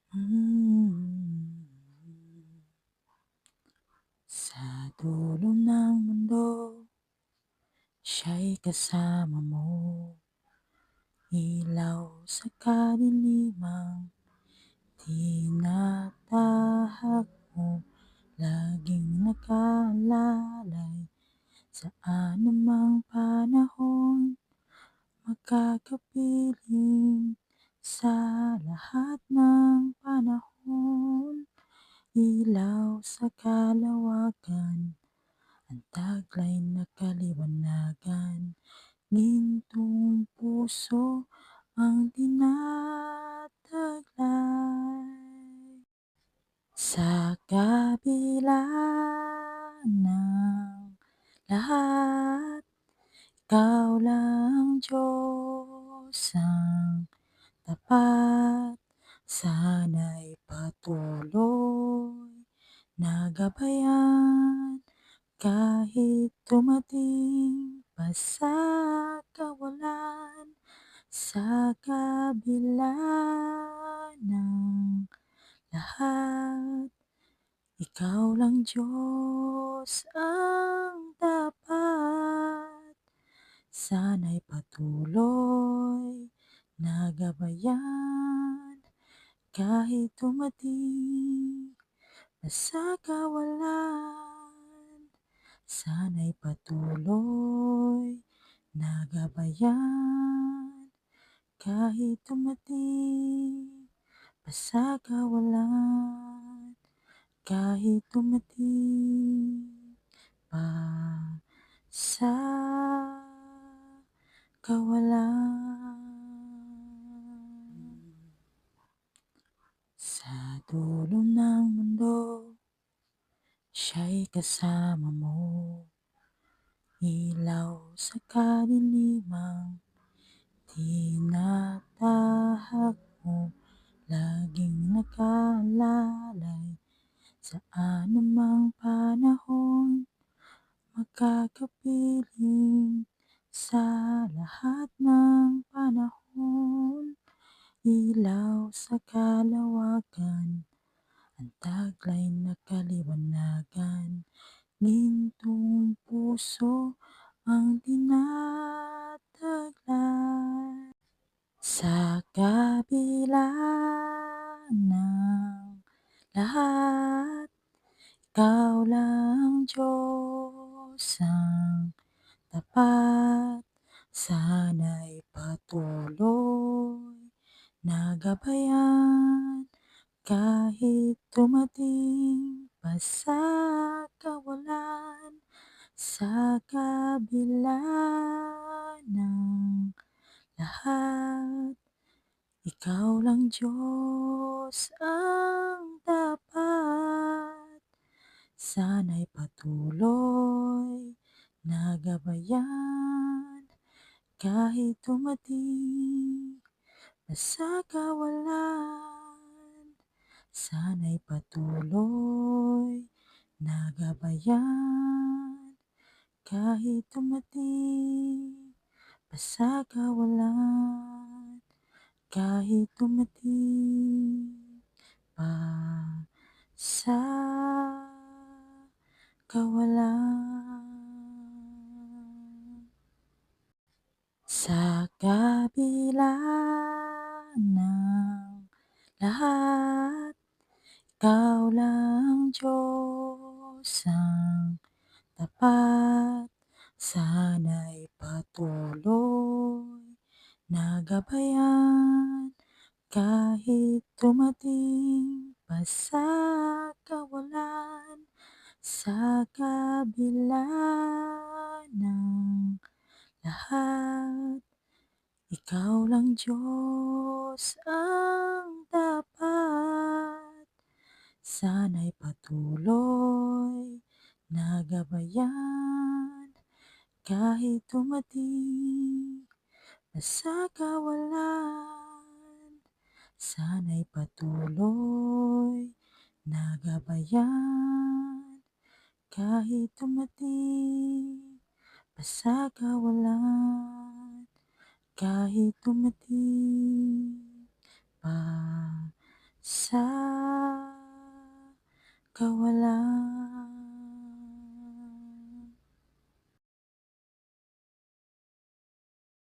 Hmm. Sa dulo ng mundo, siya'y kasama mo. Ilaw sa kadiliman, tinatahak mo. Laging nakaalalay sa anumang panahon. Magkakapiling sa lahat ng panahon. Ilaw sa kalawakan, ang taglay na kaliwanagan. Gintong puso ang tinataglay. Sa kabila ng lahat, ikaw lang Diyos ang tapat. Sana'y patuloy na gabayan kahit dumating pa sa kawalan. Sa kabila ng lahat, ikaw lang Diyos ang tapat. Sana'y patuloy na gabayan kahit dumating pa sa kawalan. Sana'y patuloy na gabayan kahit dumating pa sa kawalan. Kahit dumating pa sa kawalan. Sa dulo ng mundo, siya'y kasama mo. Ilaw sa kadiliman, tinatahak mo. Laging nakaalalay sa anumang panahon. Magkakapiling sa lahat ng panahon. Ilaw sa kalawakan, ang taglay na kaliwanagan. Gintong puso ang tinataglay. Sa kabila ng lahat, ikaw lang Diyos ang tapat. Sana'y patuloy na gabayan kahit dumating pa sa kawalan. Sa kabila ng lahat, ikaw lang Diyos ang tapat. Sana'y patuloy na gabayan kahit dumating pa sa kawalan. Sana'y patuloy na gabayan kahit dumating pa sa kawalan. Kahit dumating pa sa kawalan. Sa kabila ng lahat, ikaw lang Diyos ang tapat. Sana'y patuloy na gabayan kahit dumating pa sa kawalan. Sa kabila ng lahat, ikaw lang Diyos ang tapat. Sana'y patuloy na gabayan kahit dumating pa sa kawalan. Sana'y patuloy na gabayan kahit dumating pa sa kawalan. Kahit dumating pa sa kawalan.